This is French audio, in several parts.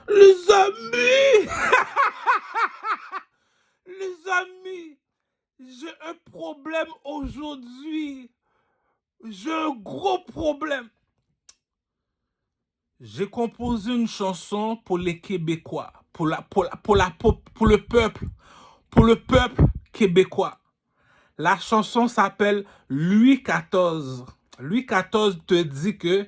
Les amis, les amis, j'ai un problème aujourd'hui. J'ai un gros problème. J'ai composé une chanson pour les Québécois, pour le peuple québécois. La chanson s'appelle Louis XIV. Louis XIV te dit que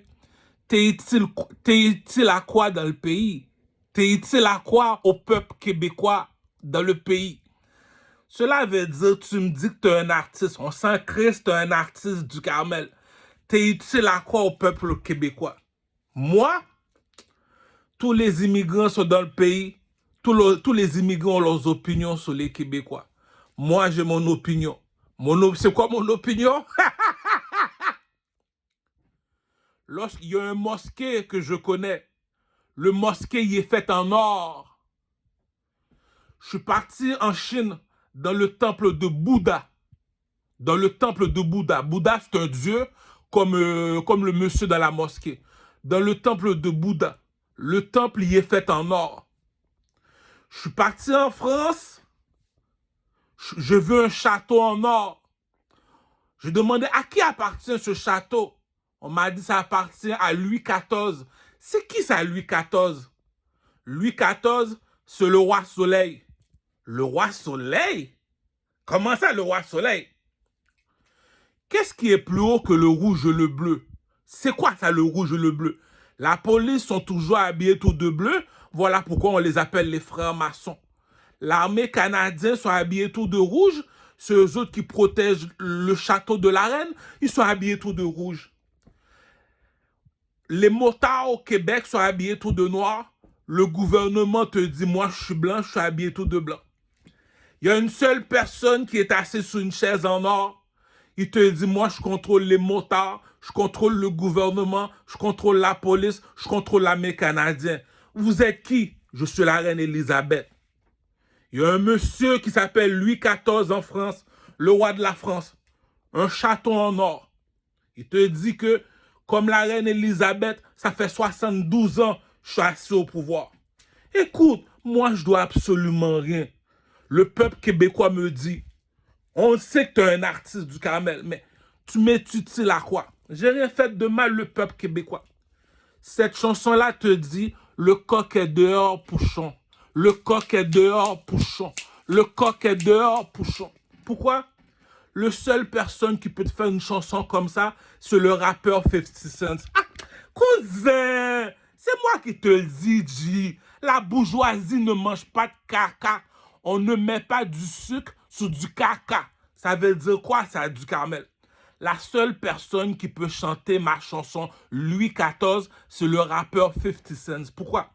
t'es utile à quoi dans le pays? T'es utile à quoi au peuple québécois dans le pays? Cela veut dire, tu me dis que t'es un artiste. On sent que t'es un artiste du Carmel. T'es utile à quoi au peuple québécois? Moi, tous les immigrants sont dans le pays. Tous les immigrants ont leurs opinions sur les Québécois. Moi, j'ai mon opinion. C'est quoi mon opinion? Lorsqu'il y a un mosquée que je connais, le mosquée y est fait en or. Je suis parti en Chine dans le temple de Bouddha. Dans le temple de Bouddha. Bouddha, c'est un dieu comme le monsieur dans la mosquée. Dans le temple de Bouddha. Le temple y est fait en or. Je suis parti en France. Je veux un château en or. Je demandais à qui appartient ce château. On m'a dit ça appartient à Louis XIV. C'est qui ça, Louis XIV? Louis XIV, c'est le roi soleil. Le roi soleil? Comment ça, le roi soleil? Qu'est-ce qui est plus haut que le rouge et le bleu? C'est quoi ça, le rouge et le bleu? La police sont toujours habillés tous de bleu. Voilà pourquoi on les appelle les frères maçons. L'armée canadienne sont habillés tous de rouge. Ceux autres qui protègent le château de la reine, ils sont habillés tous de rouge. Les motards au Québec sont habillés tous de noir. Le gouvernement te dit, moi je suis blanc, je suis habillé tout de blanc. Il y a une seule personne qui est assise sur une chaise en or. Il te dit, moi je contrôle les motards, je contrôle le gouvernement, je contrôle la police, je contrôle l'armée canadienne. Vous êtes qui? Je suis la reine Elisabeth. Il y a un monsieur qui s'appelle Louis XIV en France, le roi de la France. Un château en or. Il te dit que, comme la reine Elisabeth, ça fait 72 ans que je suis assis au pouvoir. Écoute, moi je dois absolument rien. Le peuple québécois me dit, on sait que tu es un artiste du Carmel, mais tu m'es utile à quoi? J'ai rien fait de mal, le peuple québécois. Cette chanson-là te dit, le coq est dehors, pouchon. Le coq est dehors, pouchon. Le coq est dehors, pouchon. Pourquoi? Le seule personne qui peut te faire une chanson comme ça, c'est le rappeur 50 Cent. Ah, cousin, c'est moi qui te le dis, G. La bourgeoisie ne mange pas de caca. On ne met pas du sucre sur du caca. Ça veut dire quoi, ça, du Carmel? La seule personne qui peut chanter ma chanson Louis XIV, c'est le rappeur 50 Cent. Pourquoi?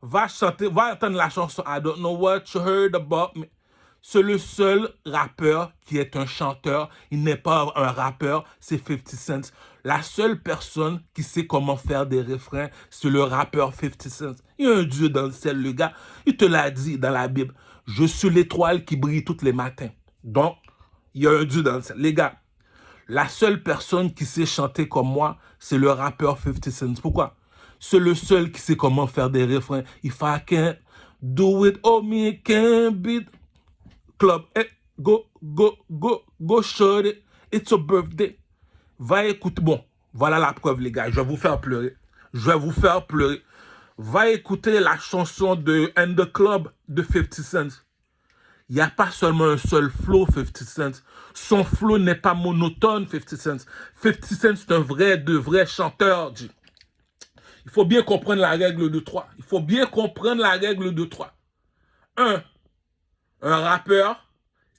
Va chanter, va entendre la chanson I don't know what you heard about me. C'est le seul rappeur qui est un chanteur. Il n'est pas un rappeur, c'est 50 Cent. La seule personne qui sait comment faire des refrains, c'est le rappeur 50 Cent. Il y a un Dieu dans le ciel, le gars. Il te l'a dit dans la Bible. Je suis l'étoile qui brille tous les matins. Donc, il y a un Dieu dans le ciel. Les gars, la seule personne qui sait chanter comme moi, c'est le rappeur 50 Cent. Pourquoi? C'est le seul qui sait comment faire des refrains. If I can't do it, oh me can't beat. Club, hey, go, short it. It's your birthday. Va écouter. Bon, voilà la preuve, les gars. Je vais vous faire pleurer. Je vais vous faire pleurer. Va écouter la chanson de And the Club de 50 Cent. Il n'y a pas seulement un seul flow, 50 Cent. Son flow n'est pas monotone, 50 Cent. 50 Cent, c'est un vrai chanteur. Il faut bien comprendre la règle de 3. Il faut bien comprendre la règle de 3. 1. Un rappeur,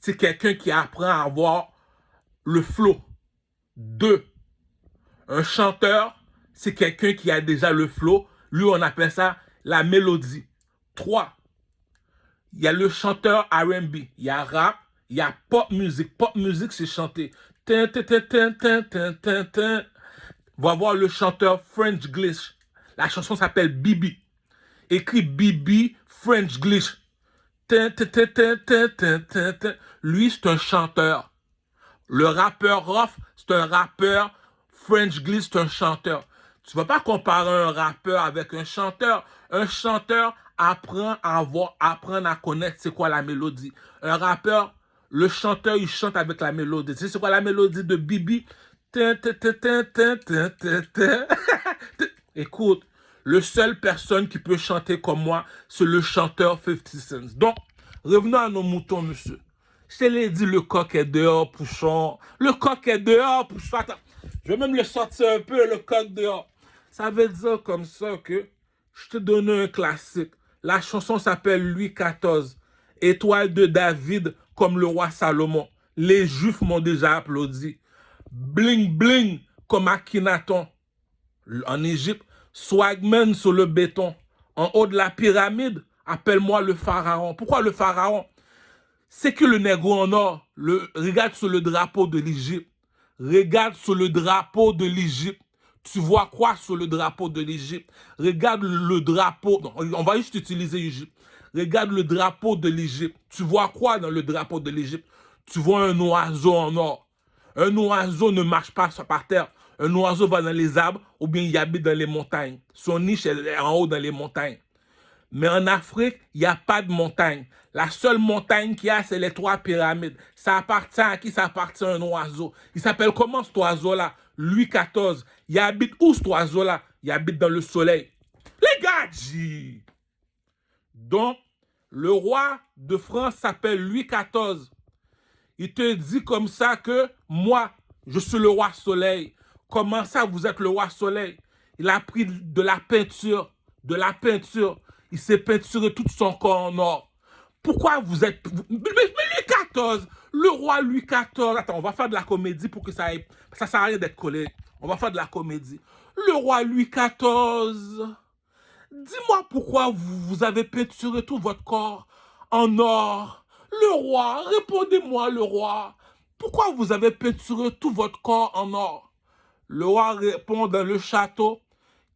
c'est quelqu'un qui apprend à avoir le flow. 2. Un chanteur, c'est quelqu'un qui a déjà le flow. Lui, on appelle ça la mélodie. 3. Il y a le chanteur R&B, il y a rap, il y a pop music. Pop music, c'est chanter. On va voir le chanteur French Glitch. La chanson s'appelle Bibi. Écrit Bibi French Glitch. Lui, c'est un chanteur. Le rappeur Ruff, c'est un rappeur. French Glitch, c'est un chanteur. Tu ne vas pas comparer un rappeur avec un chanteur. Un chanteur apprend apprendre à connaître c'est quoi la mélodie. Un rappeur, le chanteur, il chante avec la mélodie. Tu sais c'est quoi la mélodie de Bibi? Écoute, le seul personne qui peut chanter comme moi, c'est le chanteur 50 Cent. Donc, revenons à nos moutons, monsieur. Je te l'ai dit, le coq est dehors, Pouchon. Le coq est dehors, Pouchon. Attends, je vais même le sortir un peu, le coq dehors. Ça veut dire comme ça que je te donne un classique. La chanson s'appelle Louis XIV. Étoile de David comme le roi Salomon. Les Juifs m'ont déjà applaudi. Bling bling comme Akhenaton. En Égypte, Swagman sur le béton. En haut de la pyramide, appelle-moi le pharaon. Pourquoi le pharaon? C'est que le négro en or, regarde sur le drapeau de l'Égypte. Regarde sur le drapeau de l'Égypte. Tu vois quoi sur le drapeau de l'Égypte? Regarde le drapeau. Non, on va juste utiliser l'Égypte. Regarde le drapeau de l'Égypte. Tu vois quoi dans le drapeau de l'Égypte? Tu vois un oiseau en or. Un oiseau ne marche pas par terre. Un oiseau va dans les arbres ou bien il habite dans les montagnes. Son niche est en haut dans les montagnes. Mais en Afrique, il n'y a pas de montagne. La seule montagne qu'il y a, c'est les 3 pyramides. Ça appartient à qui? Ça appartient à un oiseau. Il s'appelle comment cet oiseau-là? Louis XIV. Il habite où cet oiseau-là? Il habite dans le soleil. Les gars, donc, le roi de France s'appelle Louis XIV. Il te dit comme ça que moi, je suis le roi soleil. Comment ça, vous êtes le roi soleil? Il a pris de la peinture. Il s'est peinturé tout son corps en or. Pourquoi vous êtes... Mais Louis XIV, le roi Louis XIV... Attends, on va faire de la comédie pour que ça aille... Ça sert à rien d'être collé. On va faire de la comédie. Le roi Louis XIV... Dis-moi pourquoi vous avez peinturé tout votre corps en or. Le roi, répondez-moi le roi. Pourquoi vous avez peinturé tout votre corps en or? Le roi répond dans le château.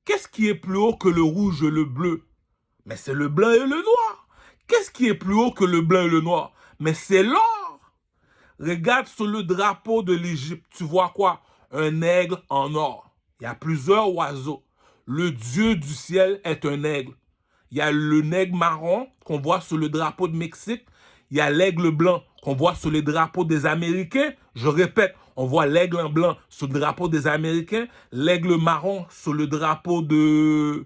Qu'est-ce qui est plus haut que le rouge et le bleu? Mais c'est le blanc et le noir. Qu'est-ce qui est plus haut que le blanc et le noir? Mais c'est l'or. Regarde sur le drapeau de l'Égypte. Tu vois quoi? Un aigle en or. Il y a plusieurs oiseaux. Le dieu du ciel est un aigle. Il y a le aigle marron qu'on voit sur le drapeau de Mexique. Il y a l'aigle blanc qu'on voit sur les drapeaux des Américains. Je répète, on voit l'aigle blanc sur le drapeau des Américains, l'aigle marron sur le drapeau des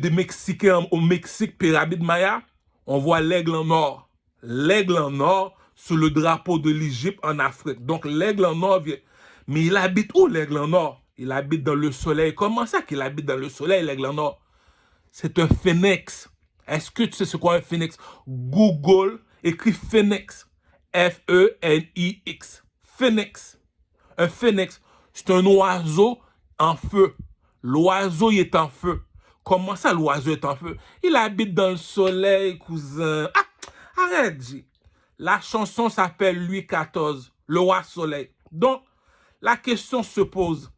Mexicains au Mexique, pyramide Maya. On voit l'aigle en or. L'aigle en or sur le drapeau de l'Égypte en Afrique. Donc l'aigle en or vient. Mais il habite où l'aigle en or? Il habite dans le soleil. Comment ça qu'il habite dans le soleil, l'aigle en or? C'est un phénix. Est-ce que tu sais ce qu'est un phénix? Google écrit phénix. F-E-N-I-X. Phénix. Un phénix, c'est un oiseau en feu. L'oiseau, il est en feu. Comment ça, l'oiseau est en feu? Il habite dans le soleil, cousin. Ah, arrête, J. La chanson s'appelle Louis XIV, le roi soleil. Donc, la question se pose.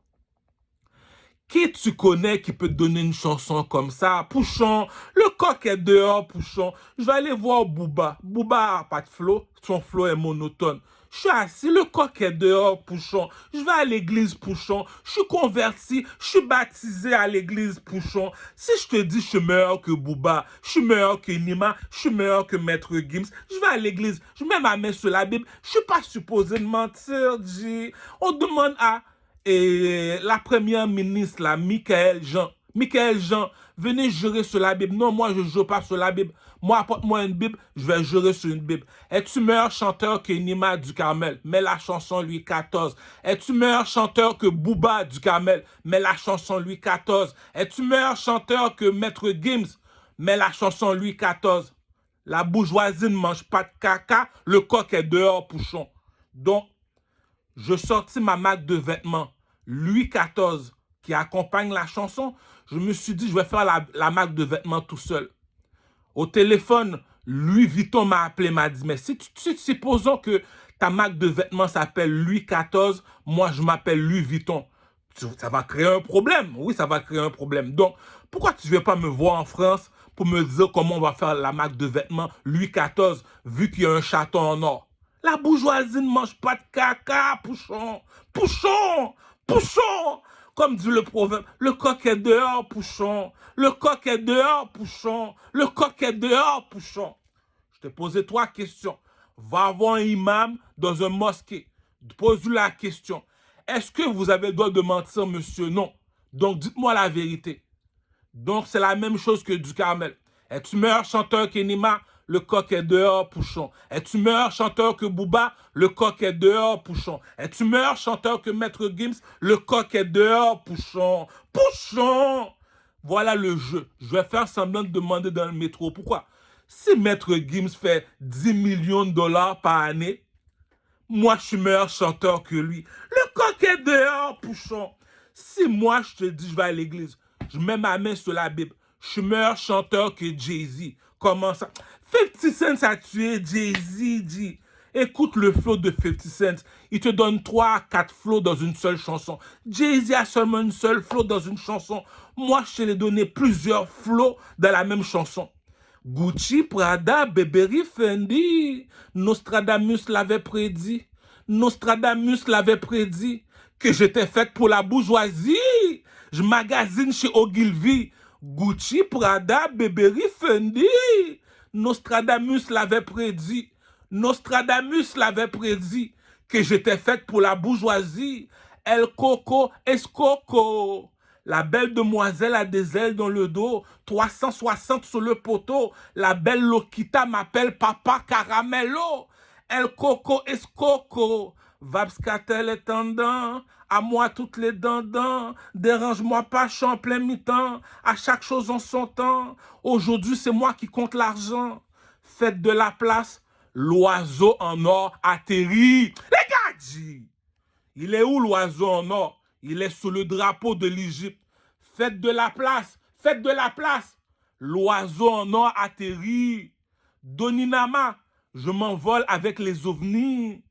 Qui tu connais qui peut te donner une chanson comme ça? Pouchon, le coq est dehors, Pouchon. Je vais aller voir Booba. Booba n'a pas de flow. Son flow est monotone. Je suis assis, le coq est dehors, Pouchon. Je vais à l'église, Pouchon. Je suis converti, je suis baptisé à l'église, Pouchon. Si je te dis je suis meilleur que Booba, je suis meilleur que Nima, je suis meilleur que Maître Gims, je vais à l'église, je mets ma main sur la Bible. Je suis pas supposé de mentir, G. On demande à... Et la première ministre, là, Michael Jean, venez jurer sur la Bible. Non, moi, je ne jure pas sur la Bible. Moi, apporte-moi une Bible, je vais jurer sur une Bible. Es-tu meilleur chanteur que Nima du Carmel? Mets la chanson Louis XIV. Es-tu meilleur chanteur que Booba du Carmel? Mets la chanson Louis XIV. Es-tu meilleur chanteur que Maître Gims? Mets la chanson Louis XIV. La bourgeoisie ne mange pas de caca, le coq est dehors, Pouchon. Donc, je sortis ma marque de vêtements, Louis XIV, qui accompagne la chanson. Je me suis dit, je vais faire la marque de vêtements tout seul. Au téléphone, Louis Vuitton m'a appelé, m'a dit, mais supposons que ta marque de vêtements s'appelle Louis XIV, moi je m'appelle Louis Vuitton. Ça va créer un problème. Oui, ça va créer un problème. Donc, pourquoi tu ne viens pas me voir en France pour me dire comment on va faire la marque de vêtements Louis XIV, vu qu'il y a un château en or? La bourgeoisie ne mange pas de caca, Pouchon. Pouchon! Pouchon! Comme dit le proverbe, le coq est dehors, pouchon. Le coq est dehors, pouchon. Le coq est dehors, pouchon. Je t'ai posé 3 questions. Va voir un imam dans un mosquée. Pose-lui la question. Est-ce que vous avez le droit de mentir, monsieur? Non. Donc, dites-moi la vérité. Donc, c'est la même chose que du Carmel. Es-tu meilleur chanteur qu'Enima? Le coq est dehors, pouchon. Es-tu meilleur chanteur que Booba? Le coq est dehors, pouchon. Es-tu meilleur chanteur que Maître Gims? Le coq est dehors, pouchon. Pouchon! Voilà le jeu. Je vais faire semblant de demander dans le métro. Pourquoi? Si Maître Gims fait 10 millions de dollars par année, moi, je suis meilleur chanteur que lui. Le coq est dehors, pouchon. Si moi, je te dis, je vais à l'église, je mets ma main sur la Bible, je suis meilleur chanteur que Jay-Z. Comment ça? 50 Cent a tué Jay-Z, dit. Écoute le flow de 50 Cent. Il te donne 3 à 4 flows dans une seule chanson. Jay-Z a seulement une seule flow dans une chanson. Moi, je te l'ai donné plusieurs flows dans la même chanson. Gucci, Prada, Burberry, Fendi. Nostradamus l'avait prédit. Nostradamus l'avait prédit que j'étais faite pour la bourgeoisie. Je magasine chez Ogilvy. Gucci, Prada, Burberry, Fendi. Nostradamus l'avait prédit. Nostradamus l'avait prédit que j'étais faite pour la bourgeoisie. El Coco Escoco. La belle demoiselle a des ailes dans le dos, 360 sur le poteau. La belle Lokita m'appelle Papa Caramello. El Coco Escoco. Vapscatel est tendant, à moi toutes les dindans. Dérange-moi pas, je suis en plein mi-temps. À chaque chose en son temps. Aujourd'hui, c'est moi qui compte l'argent. Faites de la place, l'oiseau en or atterrit. Les gars, dit, il est où l'oiseau en or? Il est sous le drapeau de l'Égypte. Faites de la place. Faites de la place. L'oiseau en or atterrit. Doninama, je m'envole avec les ovnis.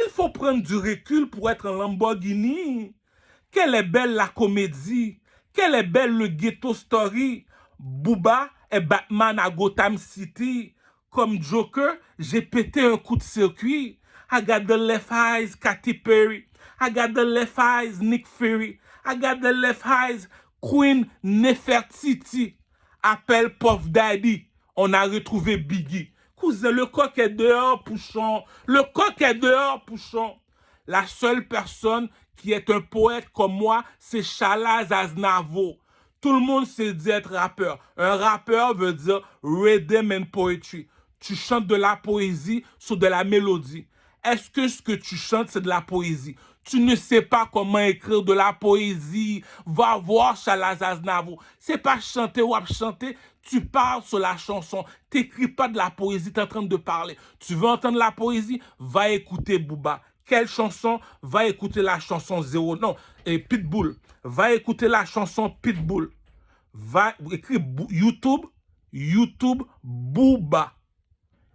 Il faut prendre du recul pour être un Lamborghini. Quelle est belle la comédie. Quelle est belle le ghetto story. Booba est Batman à Gotham City. Comme Joker, j'ai pété un coup de circuit. I got the left eyes, Katy Perry. I got the left eyes, Nick Fury. I got the left eyes, Queen Nefertiti. Appelle Puff Daddy. On a retrouvé Biggie. Cousin, le coq est dehors, pouchon. Le coq est dehors, pouchon. La seule personne qui est un poète comme moi, c'est Shalaz Aznavour. Tout le monde sait dire être rappeur. Un rappeur veut dire rhythm and poetry. Tu chantes de la poésie sur de la mélodie. Est-ce que ce que tu chantes, c'est de la poésie? Tu ne sais pas comment écrire de la poésie. Va voir Shalaz Aznavour. C'est pas chanter ou chanter. Tu parles sur la chanson. Tu n'écris pas de la poésie. Tu es en train de parler. Tu veux entendre la poésie? Va écouter Booba. Quelle chanson? Va écouter la chanson 0. Non, et Pitbull. Va écouter la chanson Pitbull. Va écrire YouTube. YouTube Booba.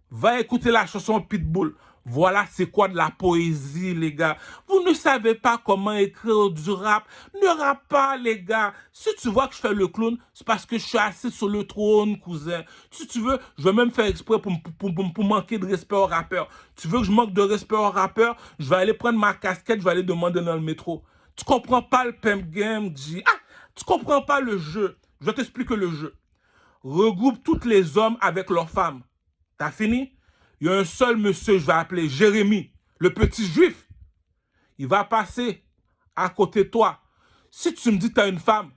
Va écouter la chanson Pitbull. Voilà, c'est quoi de la poésie, les gars. Vous ne savez pas comment écrire du rap. Ne rappe pas, les gars. Si tu vois que je fais le clown, c'est parce que je suis assis sur le trône, cousin. Si tu veux, je vais même faire exprès pour manquer de respect au rappeur. Tu veux que je manque de respect au rappeur? Je vais aller prendre ma casquette, je vais aller demander dans le métro. Tu comprends pas le pimp game, G. Ah, tu comprends pas le jeu. Je vais t'expliquer le jeu. Regroupe tous les hommes avec leurs femmes. T'as fini? Il y a un seul monsieur, je vais appeler Jérémy, le petit juif. Il va passer à côté de toi. Si tu me dis que tu as une femme,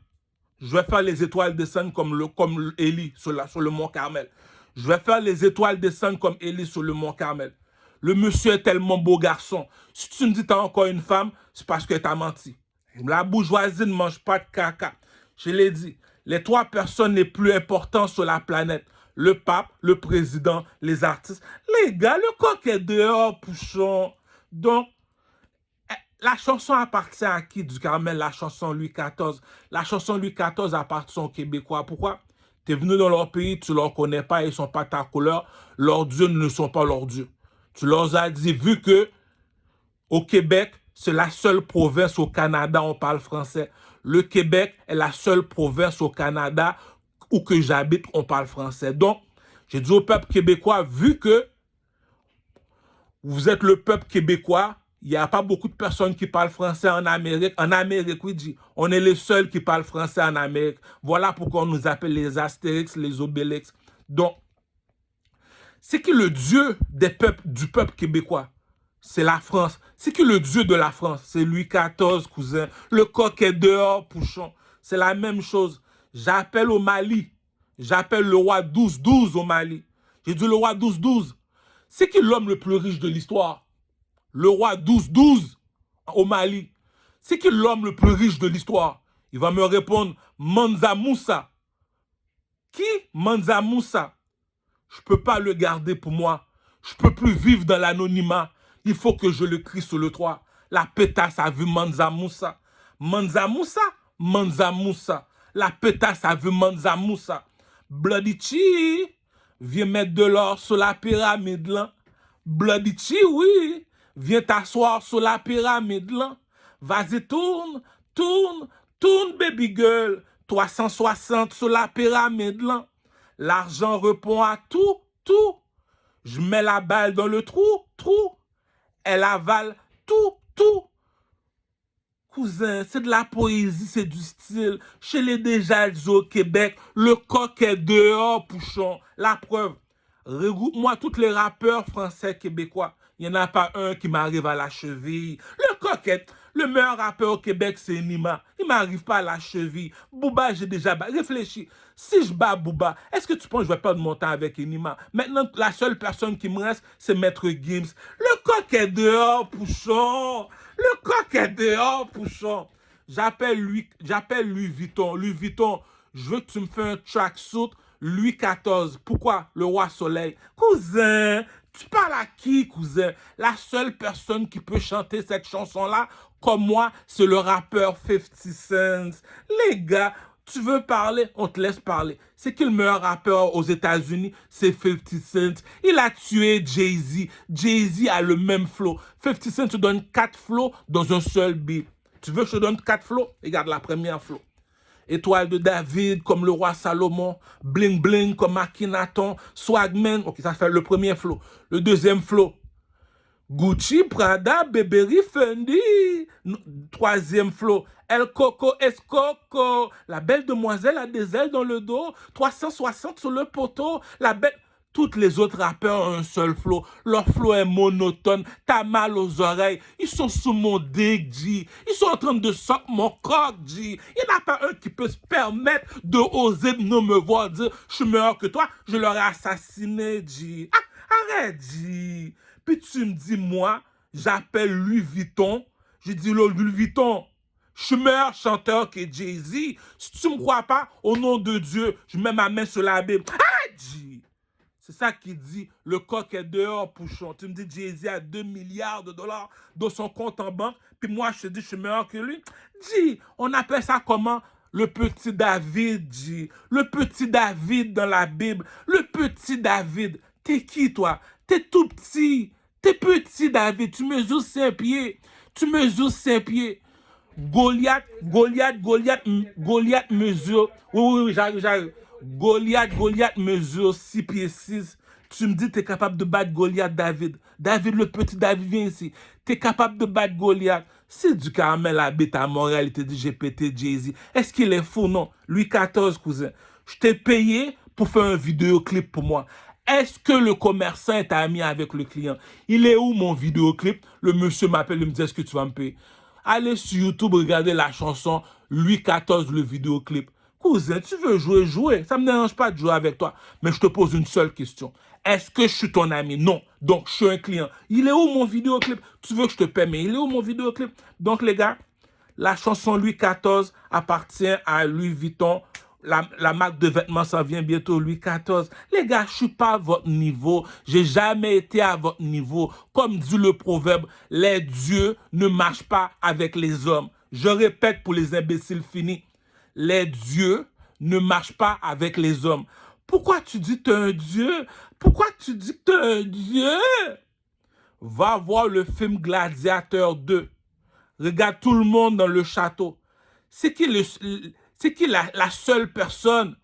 je vais faire les étoiles descendre comme Élie sur le mont Carmel. Je vais faire les étoiles descendre comme Élie sur le mont Carmel. Le monsieur est tellement beau garçon. Si tu me dis que tu as encore une femme, c'est parce que tu as menti. La bourgeoisie ne mange pas de caca. Je l'ai dit, les 3 personnes les plus importantes sur la planète, le pape, le président, les artistes. Les gars, le coq est dehors, pouchon. Donc, la chanson appartient à qui du Carmel? La chanson Louis XIV. La chanson Louis XIV appartient aux Québécois. Pourquoi? Tu es venu dans leur pays, tu ne leur connais pas, ils ne sont pas ta couleur. Leurs dieux ne sont pas leurs dieux. Tu leur as dit, vu que au Québec, c'est la seule province au Canada où on parle français. Le Québec est la seule province au Canada où que j'habite, on parle français. Donc, j'ai dit au peuple québécois, vu que vous êtes le peuple québécois, Il n'y a pas beaucoup de personnes qui parlent français en Amérique. En Amérique, oui, dit, on est les seuls qui parlent français en Amérique. Voilà pourquoi on nous appelle les Astérix, les Obélix. Donc, c'est qui le Dieu du peuple québécois? C'est la France. C'est qui le Dieu de la France? C'est Louis XIV, cousin. Le coq est dehors, Pouchon. C'est la même chose. J'appelle au Mali. J'appelle le roi 12-12 au Mali. J'ai dit le roi 12-12. C'est qui l'homme le plus riche de l'histoire? Le roi 12-12 au Mali. C'est qui l'homme le plus riche de l'histoire? Il va me répondre Mansa Moussa. Qui? Mansa Moussa. Je ne peux pas le garder pour moi. Je ne peux plus vivre dans l'anonymat. Il faut que je le crie sur le toit. La pétasse a vu Mansa Moussa. Mansa Moussa? Mansa Moussa. La pétasse a vu Mansa Moussa. Bloody Chi, viens mettre de l'or sur la pyramide là. Bloody Chi, oui. Viens t'asseoir sur la pyramide là. Vas-y, tourne, tourne, tourne, baby girl. 360 sur la pyramide là. L'argent répond à tout, tout. Je mets la balle dans le trou, trou. Elle avale tout, tout. Cousin, c'est de la poésie, c'est du style. Je l'ai déjà dit au Québec, le coq est dehors, Pouchon. La preuve, regroupe-moi tous les rappeurs français québécois. Il n'y en a pas un qui m'arrive à la cheville. Le coquette, le meilleur rappeur au Québec, c'est Nima. Il ne m'arrive pas à la cheville. Booba, j'ai déjà réfléchi. Si je bats Booba, est-ce que tu penses que je vais perdre mon temps avec Nima? Maintenant, la seule personne qui me reste, c'est Maître Gims. Le coq est dehors, Pouchon. Le coq est dehors, Pouchon. J'appelle Louis Vuitton. Louis Vuitton, je veux que tu me fasses un tracksuit Louis XIV. Pourquoi? Le roi soleil. Cousin, tu parles à qui, cousin? La seule personne qui peut chanter cette chanson-là, comme moi, c'est le rappeur 50 Cent. Les gars, tu veux parler? On te laisse parler. C'est qui le meilleur rappeur aux États-Unis? C'est 50 Cent. Il a tué Jay-Z. Jay-Z a le même flow. 50 Cent te donne 4 flows dans un seul beat. Tu veux que je te donne 4 flows? Regarde la première flow. Étoile de David comme le roi Salomon, bling bling comme Akhenaton, Swagman, ok, ça fait le premier flow. Le deuxième flow, Gucci, Prada, Burberry, Fendi. Troisième flow, El Coco Escoco, la belle demoiselle a des ailes dans le dos, 360 sur le poteau, la belle... Toutes les autres rappeurs ont un seul flow. Leur flow est monotone. T'as mal aux oreilles. Ils sont sous mon dick, G. Ils sont en train de suck mon coq, G. Il n'y en a pas un qui peut se permettre de oser de nous me voir dire « Je suis meilleur que toi. » Je l'aurais assassiné, G. Ah, arrête, G. Puis tu me dis, moi, j'appelle Louis Vuitton. J'ai dit, Louis Vuitton, je suis meilleur chanteur que Jay-Z. Si tu ne me crois pas, au nom de Dieu, je mets ma main sur la Bible. Arrête, G. C'est ça qui dit, le coq est dehors, Pouchon. Tu me dis, Jay-Z a 2 milliards de dollars dans son compte en banque, puis moi, je te dis, je suis meilleur que lui. Dis, on appelle ça comment? Le petit David, dis. Le petit David dans la Bible. Le petit David. T'es qui, toi? T'es tout petit. T'es petit, David. Tu mesures 5 pieds. Tu mesures 5 pieds. Goliath mesure... Oui, j'arrive. Goliath mesure 6 pieds 6. Tu me dis, tu es capable de battre Goliath, David. David, le petit David, viens ici. Tu es capable de battre Goliath. C'est du caramel à bête à Montréal, il te dit, j'ai pété Jay-Z. Est-ce qu'il est fou? Non. Louis XIV, cousin. Je t'ai payé pour faire un vidéoclip pour moi. Est-ce que le commerçant est ami avec le client? Il est où mon vidéoclip? Le monsieur m'appelle, il me dit, est-ce que tu vas me payer? Allez sur YouTube, regardez la chanson Louis XIV, le vidéoclip. Cousin, tu veux jouer, jouer. Ça ne me dérange pas de jouer avec toi. Mais je te pose une seule question. Est-ce que je suis ton ami? Non. Donc, je suis un client. Il est où mon vidéoclip? Tu veux que je te paie, mais il est où mon vidéoclip? Donc, les gars, la chanson Louis XIV appartient à Louis Vuitton. La marque de vêtements s'en vient bientôt, Louis XIV. Les gars, je ne suis pas à votre niveau. Je n'ai jamais été à votre niveau. Comme dit le proverbe, les dieux ne marchent pas avec les hommes. Je répète pour les imbéciles finis. Les dieux ne marchent pas avec les hommes. Pourquoi tu dis que tu es un dieu? Pourquoi tu dis que tu es un dieu? Va voir le film Gladiateur 2. Regarde tout le monde dans le château. C'est qui la seule personne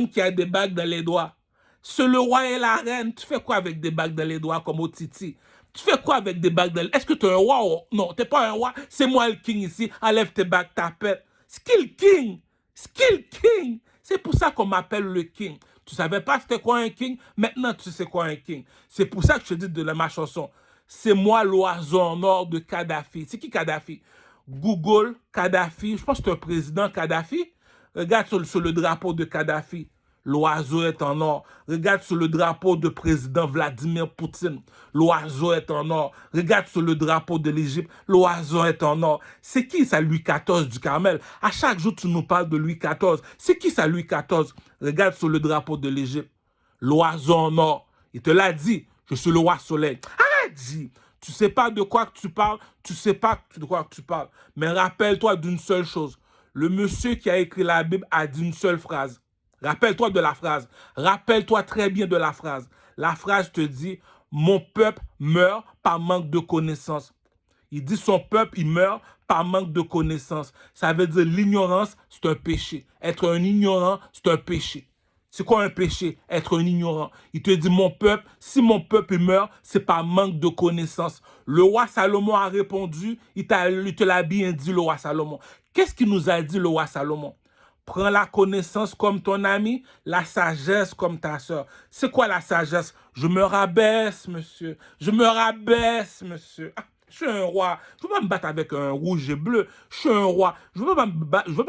qui a des bagues dans les doigts? C'est le roi et la reine. Tu fais quoi avec des bagues dans les doigts comme au Titi? Tu fais quoi avec des bagues d'elle? Est-ce que tu es un roi ou... Non, tu n'es pas un roi. C'est moi le king ici. Enlève tes bagues, tapette. Skill King. Skill King. C'est pour ça qu'on m'appelle le king. Tu savais pas c'était quoi un king? Maintenant, tu sais quoi un king. C'est pour ça que je te dis de ma chanson. C'est moi l'oiseau en or de Kadhafi. C'est qui Kadhafi? Google Kadhafi. Je pense que c'est un président Kadhafi. Regarde sur le drapeau de Kadhafi. L'oiseau est en or. Regarde sur le drapeau de président Vladimir Poutine. L'oiseau est en or. Regarde sur le drapeau de l'Égypte. L'oiseau est en or. C'est qui ça, Louis XIV du Carmel? À chaque jour, tu nous parles de Louis XIV. C'est qui ça, Louis XIV? Regarde sur le drapeau de l'Égypte. L'oiseau en or. Il te l'a dit. Je suis le roi soleil. Arrête, dis. Tu sais pas de quoi que tu parles. Tu sais pas de quoi que tu parles. Mais rappelle-toi d'une seule chose. Le monsieur qui a écrit la Bible a dit une seule phrase. Rappelle-toi de la phrase. Rappelle-toi très bien de la phrase. La phrase te dit, mon peuple meurt par manque de connaissances. Il dit son peuple, il meurt par manque de connaissances. Ça veut dire l'ignorance, c'est un péché. Être un ignorant, c'est un péché. C'est quoi un péché? Être un ignorant. Il te dit, mon peuple, si mon peuple meurt, c'est par manque de connaissances. Le roi Salomon a répondu, il te l'a bien dit, le roi Salomon. Qu'est-ce qu'il nous a dit, le roi Salomon? Prends la connaissance comme ton ami, la sagesse comme ta soeur. C'est quoi la sagesse? Je me rabaisse, monsieur. Je me rabaisse, monsieur. Ah, je suis un roi. Je ne veux pas me battre avec un rouge et bleu. Je suis un roi. Je ne veux pas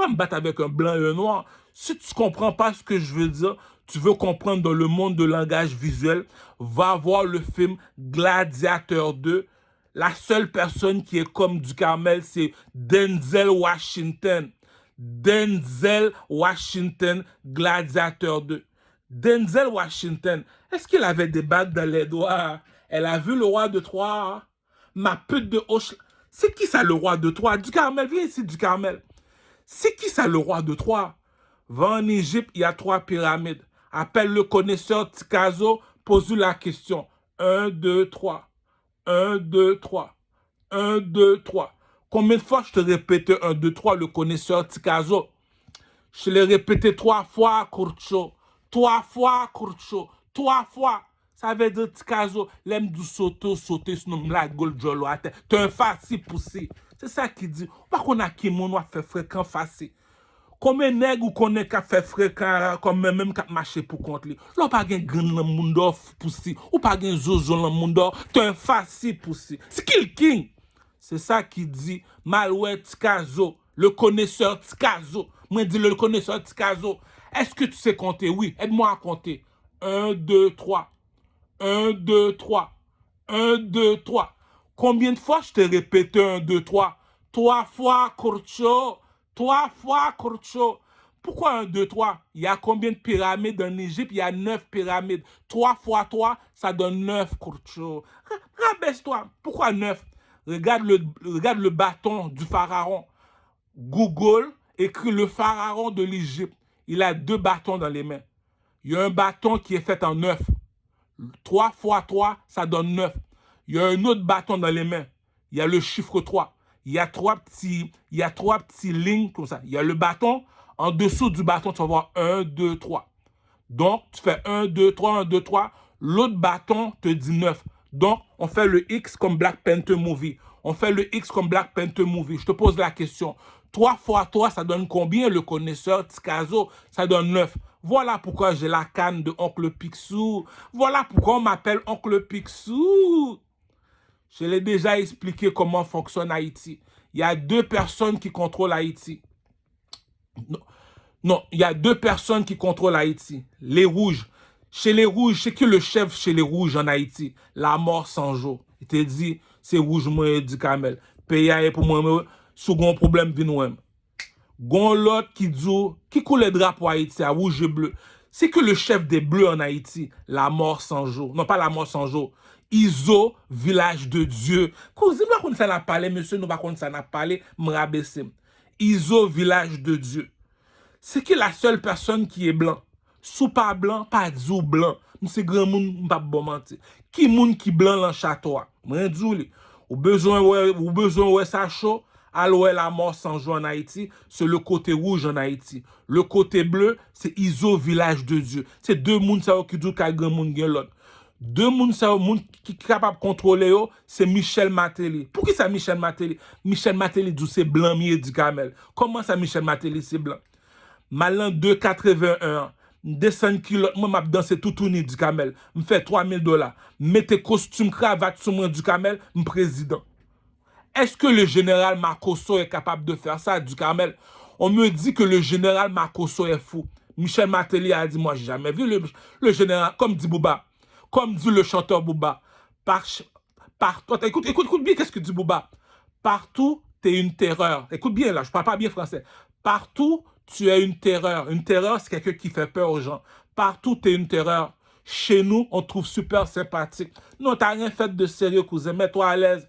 me battre avec un blanc et un noir. Si tu ne comprends pas ce que je veux dire, tu veux comprendre dans le monde de langage visuel, va voir le film Gladiateur 2. La seule personne qui est comme du Carmel, c'est Denzel Washington. Denzel Washington, Gladiateur 2. Denzel Washington, est-ce qu'il avait des bagues dans les doigts? Elle a vu le roi de Troie? Ma pute de Hoche. C'est qui ça le roi de Troie? Du Carmel, viens ici du Carmel. C'est qui ça le roi de Troie? Va en Égypte, il y a 3 pyramides. Appelle le connaisseur Tikazo, pose-lui la question. 1, 2, 3. 1, 2, 3. 1, 2, 3. Combien de fois je te répétais 1, 2, 3, le connaisseur Tikazo? Je l'ai répété 3 fois, Kurcho. 3 fois, Kurcho. 3 fois. Ça veut dire Tikazo, l'aime du sauter sur la gueule de l'eau à terre. Tu es un facile poussé. C'est ça qu'il dit. Pas qu'on a qui mon fait fréquent facile. Combien de nègres ou qu'on est qui fait fréquent comme même qui marché pour contre lui. Là, pas de grain dans le monde poussé. Ou pas de zozo dans le monde. Tu es un facile poussé. C'est qui le king? C'est ça qui dit Malouet Tikazo, le connaisseur Tikazo. Moi, dis le connaisseur Tikazo. Est-ce que tu sais compter? Oui, aide-moi à compter. 1, 2, 3. 1, 2, 3. 1, 2, 3. Combien de fois je t'ai répété 1, 2, 3? 3 fois, Kurcho. 3 fois, Kurcho. Pourquoi 1, 2, 3? Il y a combien de pyramides en Égypte? Il y a 9 pyramides. 3 fois 3, ça donne 9, Kurcho. Rabaisse-toi. Pourquoi 9? Regarde le bâton du pharaon. Google écrit le pharaon de l'Égypte. Il a 2 bâtons dans les mains. Il y a un bâton qui est fait en 9. 3 fois 3, ça donne 9. Il y a un autre bâton dans les mains. Il y a le chiffre 3. Il y a 3 petits lignes comme ça. Il y a le bâton. En dessous du bâton, tu vas voir 1, 2, 3. Donc, tu fais 1, 2, 3, 1, 2, 3. L'autre bâton te dit 9. Donc, on fait le X comme Black Panther Movie. On fait le X comme Black Panther Movie. Je te pose la question. 3 fois 3, ça donne combien? Le connaisseur Tikazo, ça donne 9. Voilà pourquoi j'ai la canne de Oncle Picsou. Voilà pourquoi on m'appelle Oncle Picsou. Je l'ai déjà expliqué comment fonctionne Haïti. Il y a 2 personnes qui contrôlent Haïti. Non, il y a 2 personnes qui contrôlent Haïti. Les rouges. Chez les rouges, c'est qui le chef chez les rouges en Haïti? La mort sans jour. Il te dit, c'est rouge, moi, du Kamel. Paye pour moi, second problème, vin gon l'autre qui dit, qui coule les drapeaux Haïti à rouge et bleu. C'est que le chef des bleus en Haïti, la mort sans jour. Non, pas la mort sans jour. Iso, village de Dieu. Cousin, nous pas ça n'a parlé, monsieur, nous pas ça n'a parlé, m'rabaisser. Iso, village de Dieu. C'est qui la seule personne qui est blanc? Sou pas blanc, pas dou blanc. C'est grand moun, pas bon mentir. Qui moun qui blanc dans château? M'en dou li. Ou besoin ouais ça chaud, alors la mort sans jour en Haïti, c'est le côté rouge en Haïti. Le côté bleu, c'est Iso, village de Dieu. C'est 2 moun ça qui dou ka grand moun gen l'autre. Deux moun qui capable de contrôler, c'est Michel Martelly. Pour qui ça Michel Martelly? Michel Martelly dit c'est blanc, mieux du camel. Comment ça Michel Martelly c'est blanc? Malin 2,81. Descend culotte, moi m'a dansé tout tourné du camel. Me fait $3,000. Mettez costume cravate sur moi du camel, me président. Est-ce que le général Makosso est capable de faire ça du camel? On me dit que le général Makosso est fou. Michel Martelly a dit, moi j'ai jamais vu le général, comme dit Bouba, comme dit le chanteur Bouba. Partout, écoute bien qu'est-ce que dit Bouba. Partout, t'es une terreur. Écoute bien là, je parle pas bien français. Partout, tu es une terreur. Une terreur, c'est quelqu'un qui fait peur aux gens. Partout, tu es une terreur. Chez nous, on te trouve super sympathique. Non, t'as rien fait de sérieux, cousin. Mets-toi à l'aise.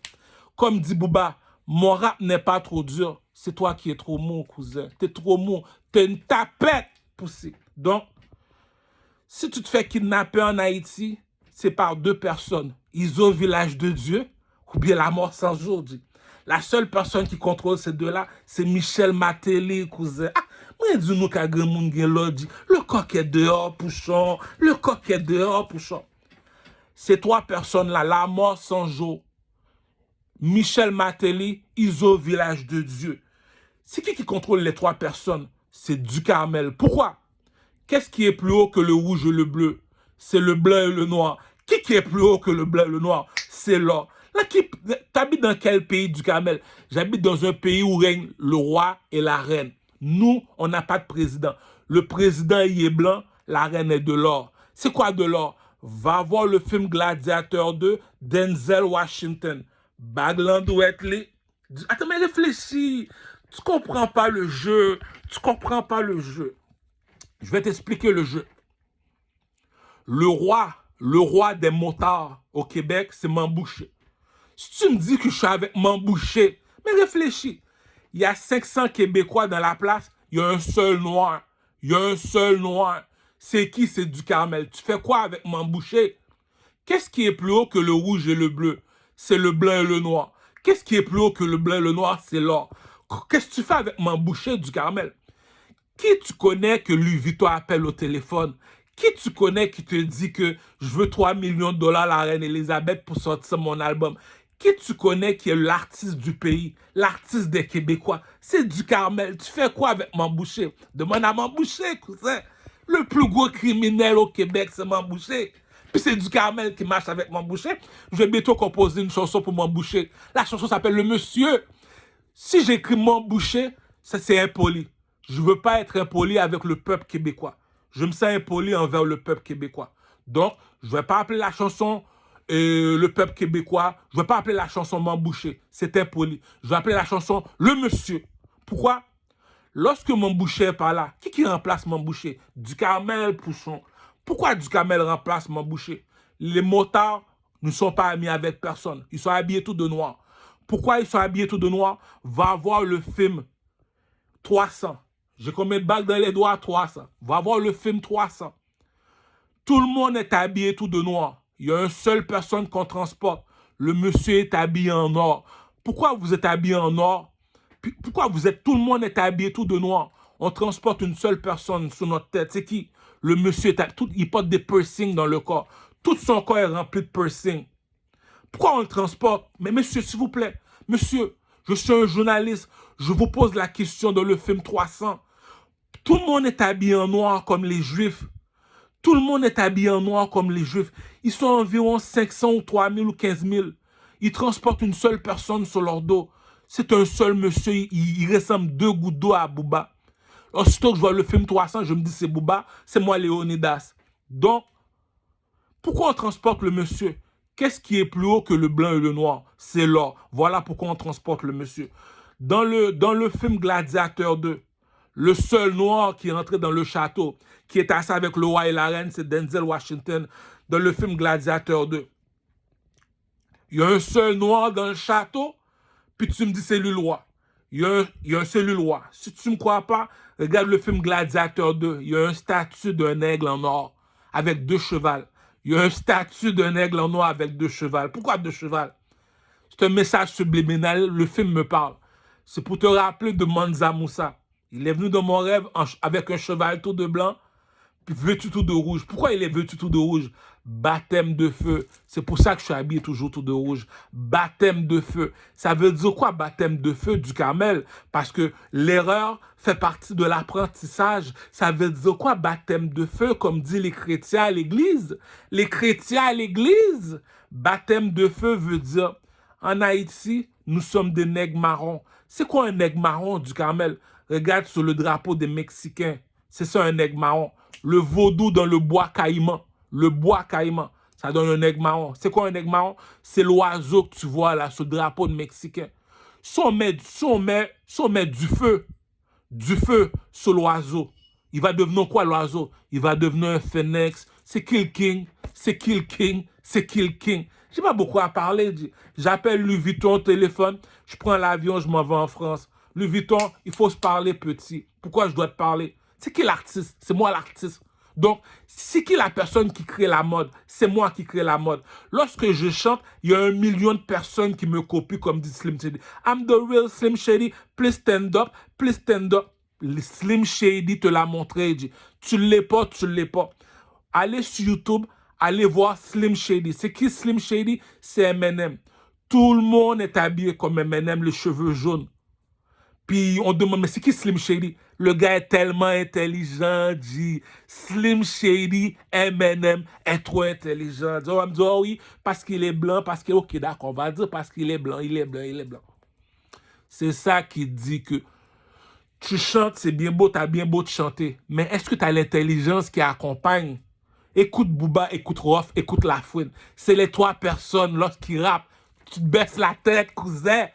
Comme dit Bouba, mon rap n'est pas trop dur. C'est toi qui es trop mou, cousin. T'es trop mou. T'es une tapette poussée. Donc, si tu te fais kidnapper en Haïti, c'est par deux personnes. Iso, village de Dieu, ou bien la mort sans jour. La seule personne qui contrôle ces deux-là, c'est Michel Martelly, cousin. Ah, moi, dis-nous qu'à grand monde gen l'odi. Le coq est dehors, pouchon. Le coq est dehors, pouchon. Ces trois personnes-là, la mort sans jour, Michel Martelly, Iso, village de Dieu. C'est qui contrôle les trois personnes? C'est Ducarmel. Pourquoi? Qu'est-ce qui est plus haut que le rouge et le bleu? C'est le blanc et le noir. Qui est plus haut que le blanc et le noir? C'est l'or. Là, t'habites dans quel pays, Ducarmel? J'habite dans un pays où règne le roi et la reine. Nous, on n'a pas de président. Le président, il est blanc, la reine est de l'or. C'est quoi de l'or? Va voir le film Gladiateur 2, Denzel Washington. Bagland Wetley. Attends, mais réfléchis. Tu comprends pas le jeu. Tu comprends pas le jeu. Je vais t'expliquer le jeu. Le roi des motards au Québec, c'est Mambouché. Si tu me dis que je suis avec Mambouché, mais réfléchis. Il y a 500 Québécois dans la place, il y a un seul noir. Il y a un seul noir. C'est qui? C'est Ducarmel. Tu fais quoi avec Mambouché? Qu'est-ce qui est plus haut que le rouge et le bleu? C'est le blanc et le noir. Qu'est-ce qui est plus haut que le blanc et le noir? C'est l'or. Qu'est-ce que tu fais avec Mambouché, Ducarmel? Qui tu connais que Louis Vuitton appelle au téléphone? Qui tu connais qui te dit que je veux 3 millions de dollars à la reine Elisabeth pour sortir mon album? Qui tu connais qui est l'artiste du pays, l'artiste des Québécois? C'est Ducarmel. Tu fais quoi avec Mambouché? Demande à Mambouché, cousin. Le plus gros criminel au Québec, c'est Mambouché. Puis c'est Ducarmel qui marche avec Mambouché. Je vais bientôt composer une chanson pour Mambouché. La chanson s'appelle Le Monsieur. Si j'écris Mambouché, ça c'est impoli. Je ne veux pas être impoli avec le peuple québécois. Je me sens impoli envers le peuple québécois. Donc, je ne vais pas appeler la chanson le peuple québécois. Je ne vais pas appeler la chanson Mambouché. C'est impoli. Je vais appeler la chanson Le Monsieur. Pourquoi? Lorsque Mambouché est pas là, qui remplace Mambouché? Ducarmel, Pouchon. Pourquoi Ducarmel remplace Mambouché? Les motards ne sont pas amis avec personne. Ils sont habillés tout de noir. Pourquoi ils sont habillés tout de noir? Va voir le film 300. J'ai combien de bagues dans les doigts? 300. Va voir le film 300. Tout le monde est habillé tout de noir. Il y a une seule personne qu'on transporte. Le monsieur est habillé en or. Pourquoi vous êtes habillé en or? Pourquoi tout le monde est habillé tout de noir? On transporte une seule personne sur notre tête. C'est qui? Le monsieur il porte des piercings dans le corps. Tout son corps est rempli de piercings. Pourquoi on le transporte? Mais monsieur, s'il vous plaît, monsieur, je suis un journaliste. Je vous pose la question dans le film 300. Tout le monde est habillé en noir comme les Juifs. Tout le monde est habillé en noir comme les Juifs. Ils sont environ 500 ou 3000 ou 15 000. Ils transportent une seule personne sur leur dos. C'est un seul monsieur. Il ressemble 2 gouttes d'eau à Bouba. Aussitôt que je vois le film 300, je me dis c'est Bouba, c'est moi Léonidas. Donc, pourquoi on transporte le monsieur? Qu'est-ce qui est plus haut que le blanc et le noir? C'est l'or. Voilà pourquoi on transporte le monsieur. Dans le film Gladiateur 2, le seul noir qui est entré dans le château, qui est assis avec le roi et la reine, c'est Denzel Washington dans le film Gladiateur 2. Il y a un seul noir dans le château, puis tu me dis c'est lui le roi. Il y a un seul roi. Si tu ne me crois pas, regarde le film Gladiateur 2. Il y a un statue d'un aigle en or avec 2 chevals. Il y a un statue d'un aigle en noir avec 2 chevals. Pourquoi 2 chevals? C'est un message subliminal, le film me parle. C'est pour te rappeler de Mansa Moussa. Il est venu dans mon rêve avec un cheval tout de blanc, vêtu tout de rouge. Pourquoi il est vêtu tout de rouge? Baptême de feu. C'est pour ça que je suis habillé toujours tout de rouge. Baptême de feu. Ça veut dire quoi, baptême de feu du Carmel? Parce que l'erreur fait partie de l'apprentissage. Ça veut dire quoi, baptême de feu, comme disent les chrétiens à l'église? Les chrétiens à l'église, baptême de feu veut dire, en Haïti, nous sommes des nègres marrons. C'est quoi un nègre marron du Carmel? Regarde sur le drapeau des Mexicains. C'est ça un nègre marron. Le vaudou dans le bois caïman. Le bois caïman, ça donne un nègre marron. C'est quoi un nègre marron? C'est l'oiseau que tu vois là sur le drapeau de Mexicain. Si on met du feu sur l'oiseau, il va devenir quoi l'oiseau? Il va devenir un phénix. C'est Kill King, c'est Kill King, c'est Kill King. J'ai pas beaucoup à parler. J'appelle Louis Vuitton au téléphone, je prends l'avion, je m'en vais en France. Louis Vuitton, il faut se parler petit. Pourquoi je dois te parler? C'est qui l'artiste? C'est moi l'artiste. Donc, c'est qui la personne qui crée la mode? C'est moi qui crée la mode. Lorsque je chante, il y a 1 million de personnes qui me copient comme dit Slim Shady. I'm the real Slim Shady. Please stand up. Please stand up. Le Slim Shady te l'a montré. Il dit, tu ne l'es pas, tu ne l'es pas. Allez sur YouTube, allez voir Slim Shady. C'est qui Slim Shady? C'est Eminem. Tout le monde est habillé comme Eminem, les cheveux jaunes. Puis on demande, mais c'est qui Slim Shady? Le gars est tellement intelligent, dit Slim Shady, Eminem est trop intelligent. On va me dire, oh oui, parce qu'il est blanc, parce qu'il est ok, d'accord, on va dire parce qu'il est blanc, il est blanc, il est blanc. C'est ça qui dit que tu chantes, c'est bien beau, t'as bien beau de chanter, mais est-ce que tu as l'intelligence qui accompagne? Écoute Booba, écoute Rof, écoute Lafouine. C'est les 3 personnes, lorsqu'ils rappent, tu te baisses la tête, cousin.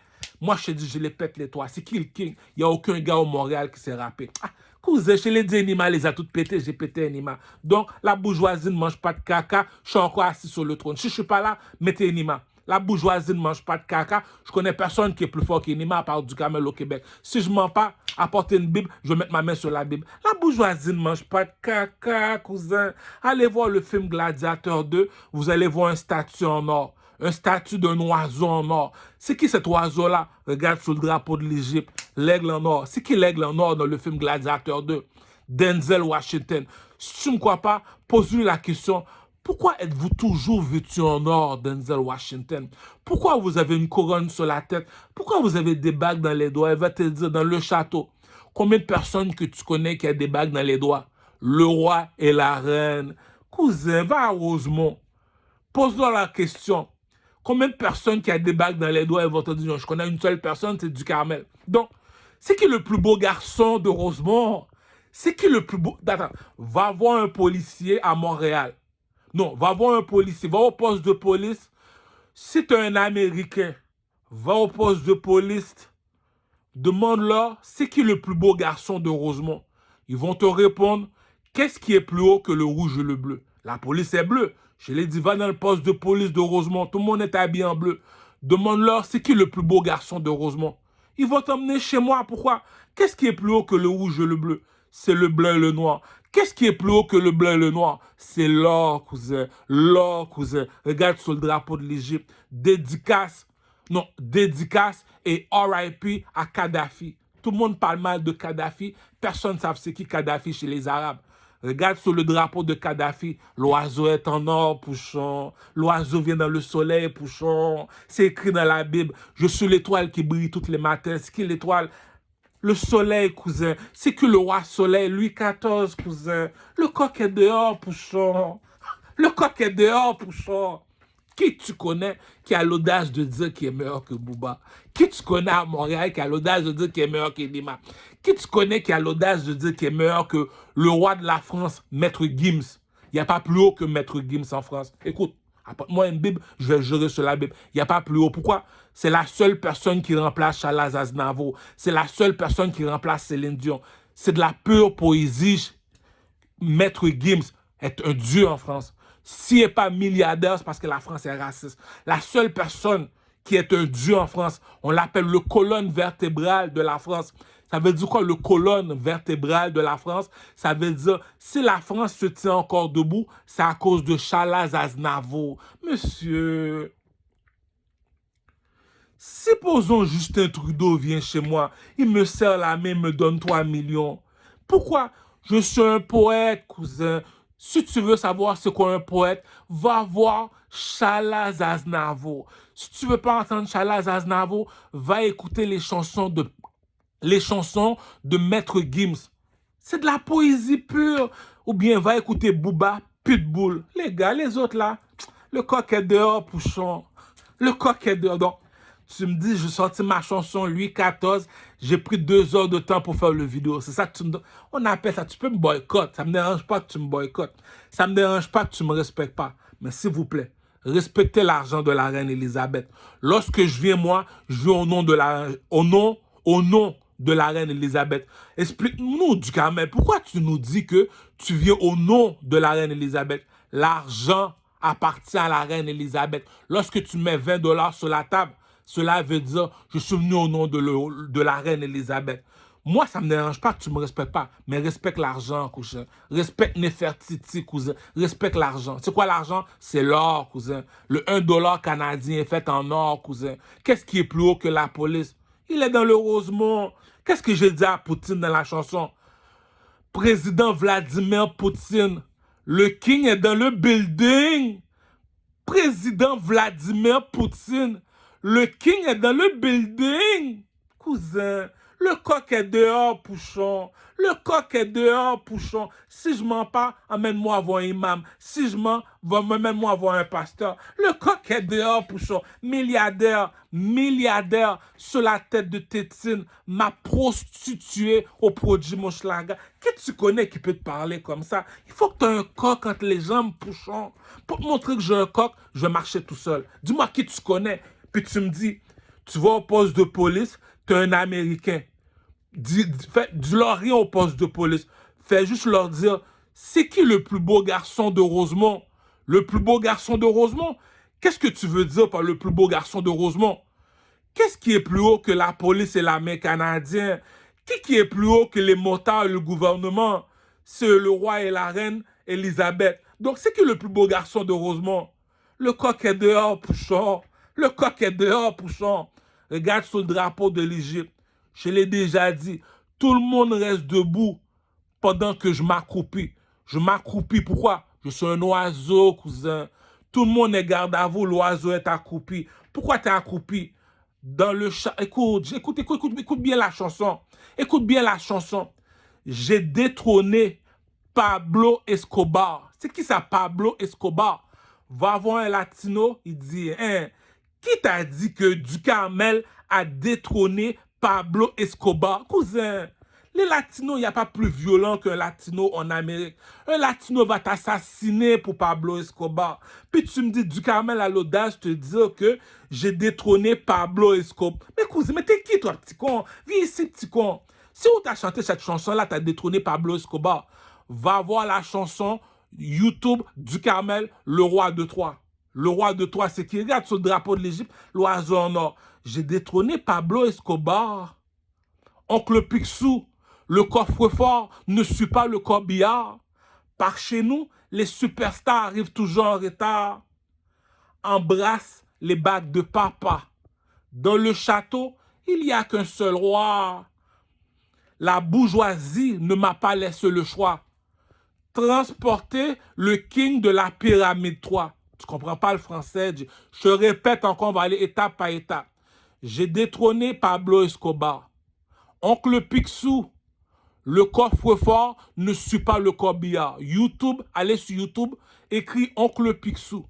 Moi, je te dis, je les pète les 3. C'est qui le king? Il n'y a aucun gars au Montréal qui s'est rappé. Ah, cousin, je l'ai dit, Enima les a toutes pétées, j'ai pété Enima. Donc, la bourgeoisie ne mange pas de caca, je suis encore assis sur le trône. Si je ne suis pas là, mettez Enima. La bourgeoisie ne mange pas de caca, je connais personne qui est plus fort qu'Enima à part du Carmel au Québec. Si je ne mens pas, apportez une Bible, je vais mettre ma main sur la Bible. La bourgeoisie ne mange pas de caca, cousin. Allez voir le film Gladiateur 2, vous allez voir un statue en or. Un statut d'un oiseau en or. C'est qui cet oiseau-là? Regarde sur le drapeau de l'Égypte. L'aigle en or. C'est qui l'aigle en or dans le film Gladiateur 2? Denzel Washington. Si tu ne me crois pas, pose-lui la question. Pourquoi êtes-vous toujours vêtu en or, Denzel Washington? Pourquoi vous avez une couronne sur la tête? Pourquoi vous avez des bagues dans les doigts? Elle va te dire dans le château. Combien de personnes que tu connais qui ont des bagues dans les doigts? Le roi et la reine. Cousin, va à Rosemont. Pose-leur la question. Combien de personnes qui ont des bagues dans les doigts et vont te dire, je connais une seule personne, c'est du Carmel. Donc, c'est qui le plus beau garçon de Rosemont? C'est qui le plus beau? Attends, va voir un policier à Montréal. Non, va voir un policier, va au poste de police. Si tu es un Américain, va au poste de police, demande-leur, c'est qui le plus beau garçon de Rosemont? Ils vont te répondre, qu'est-ce qui est plus haut que le rouge et le bleu? La police est bleue. Je l'ai dit, va dans le poste de police de Rosemont. Tout le monde est habillé en bleu. Demande-leur, c'est qui le plus beau garçon de Rosemont? Ils vont t'emmener chez moi. Pourquoi? Qu'est-ce qui est plus haut que le rouge et le bleu? C'est le blanc et le noir. Qu'est-ce qui est plus haut que le blanc et le noir? C'est l'or, cousin. L'or, cousin. Regarde sur le drapeau de l'Égypte. Dédicace. Non, dédicace et RIP à Kadhafi. Tout le monde parle mal de Kadhafi. Personne ne sait c'est qui Kadhafi chez les Arabes. Regarde sur le drapeau de Kadhafi, l'oiseau est en or, Pouchon. L'oiseau vient dans le soleil, Pouchon. C'est écrit dans la Bible. Je suis l'étoile qui brille tous les matins. C'est qui l'étoile? Le soleil, cousin. C'est que le roi soleil, Louis XIV, cousin. Le coq est dehors, Pouchon. Le coq est dehors, Pouchon. Qui tu connais qui a l'audace de dire qu'il est meilleur que Booba? Qui tu connais à Montréal qui a l'audace de dire qu'il est meilleur qu'Enima? Qui tu connais qui a l'audace de dire qu'il est meilleur que le roi de la France, Maître Gims? Il n'y a pas plus haut que Maître Gims en France. Écoute, apporte-moi une Bible, je vais jurer sur la Bible. Il n'y a pas plus haut. Pourquoi? C'est la seule personne qui remplace Charles Aznavour. C'est la seule personne qui remplace Céline Dion. C'est de la pure poésie. Maître Gims est un dieu en France. S'il n'est pas milliardaire, c'est parce que la France est raciste. La seule personne qui est un dieu en France, on l'appelle le colonne vertébrale de la France. Ça veut dire quoi, le colonne vertébrale de la France? Ça veut dire, si la France se tient encore debout, c'est à cause de Charles Aznavour. Monsieur, supposons Justin Trudeau vient chez moi, il me serre la main, me donne 3 millions. Pourquoi Je suis un poète, cousin. Si tu veux savoir ce qu'est un poète, va voir Chalaz Aznavour. Si tu veux pas entendre Chalaz Aznavour, va écouter les chansons de Maître Gims. C'est de la poésie pure. Ou bien va écouter Booba, Pitbull. Les gars, les autres là, le coq est dehors, Pouchon. Le coq est dehors. Donc, tu me dis, je sortis ma chanson Louis XIV, j'ai pris 2 heures de temps pour faire le vidéo. C'est ça que tu me donnes. On appelle ça, tu peux me boycotter. Ça me dérange pas que tu me boycottes. Ça me dérange pas que tu me respectes pas. Mais s'il vous plaît, respectez l'argent de la reine Elisabeth. Lorsque je viens, moi, je viens au nom de la reine Elisabeth. Explique-nous, Ducamel, pourquoi tu nous dis que tu viens au nom de la reine Elisabeth? L'argent appartient à la reine Elisabeth. Lorsque tu mets 20 $ sur la table, cela veut dire je suis venu au nom de la reine Elisabeth. Moi, ça ne me dérange pas que tu ne me respectes pas, mais respecte l'argent, cousin. Respecte Nefertiti, cousin. Respecte l'argent. C'est quoi l'argent? C'est l'or, cousin. Le 1 $ canadien est fait en or, cousin. Qu'est-ce qui est plus haut que la police? Il est dans le Rosemont. Qu'est-ce que j'ai dit à Poutine dans la chanson? Président Vladimir Poutine. Le king est dans le building. Président Vladimir Poutine. Le king est dans le building. Cousin, le coq est dehors, Pouchon. Le coq est dehors, Pouchon. Si je mens pas, emmène-moi voir un imam. Si je mens, emmène-moi voir un pasteur. Le coq est dehors, Pouchon. Milliardaire sur la tête de Tétine, m'a prostituée au produit Moschlaga. Qui tu connais qui peut te parler comme ça? Il faut que tu aies un coq entre les jambes, Pouchon. Pour te montrer que j'ai un coq, je vais marcher tout seul. Dis-moi qui tu connais. Puis tu me dis, tu vas au poste de police, tu es un Américain. Dis-leur rien au poste de police. Fais juste leur dire, c'est qui le plus beau garçon de Rosemont? Le plus beau garçon de Rosemont? Qu'est-ce que tu veux dire par le plus beau garçon de Rosemont? Qu'est-ce qui est plus haut que la police et l'armée canadienne? Qui est plus haut que les motards et le gouvernement? C'est le roi et la reine Elisabeth. Donc, c'est qui le plus beau garçon de Rosemont? Le coq est dehors, Pouchon. Le coq est dehors, Pouchon. Regarde sur le drapeau de l'Égypte. Je l'ai déjà dit. Tout le monde reste debout pendant que je m'accroupis. Je m'accroupis. Pourquoi? Je suis un oiseau, cousin. Tout le monde est garde à vous. L'oiseau est accroupi. Pourquoi tu es accroupi? Dans le chat. Écoute bien la chanson. Écoute bien la chanson. J'ai détrôné Pablo Escobar. C'est qui ça, Pablo Escobar? Va voir un latino, il dit, hein, qui t'a dit que Ducamel a détrôné Pablo Escobar? Cousin, les latinos, il n'y a pas plus violent qu'un latino en Amérique. Un latino va t'assassiner pour Pablo Escobar. Puis tu me dis, Ducamel a l'audace de te dire que j'ai détrôné Pablo Escobar. Mais cousin, mais t'es qui toi, petit con? Viens ici, petit con. Si on t'a chanté cette chanson-là, t'as détrôné Pablo Escobar. Va voir la chanson YouTube Ducamel, le roi de Troie. Le roi de Troie, c'est qui? Regarde sur le drapeau de l'Égypte, l'oiseau en or. J'ai détrôné Pablo Escobar. Oncle Picsou, le coffre-fort ne suit pas le corbillard. Par chez nous, les superstars arrivent toujours en retard. Embrasse les bagues de papa. Dans le château, il n'y a qu'un seul roi. La bourgeoisie ne m'a pas laissé le choix. Transporter le king de la pyramide 3. Tu comprends pas le français? Je répète encore, on va aller étape par étape. J'ai détrôné Pablo Escobar. Oncle Picsou, le coffre-fort ne suit pas le corbillard. YouTube, allez sur YouTube, écris Oncle Picsou.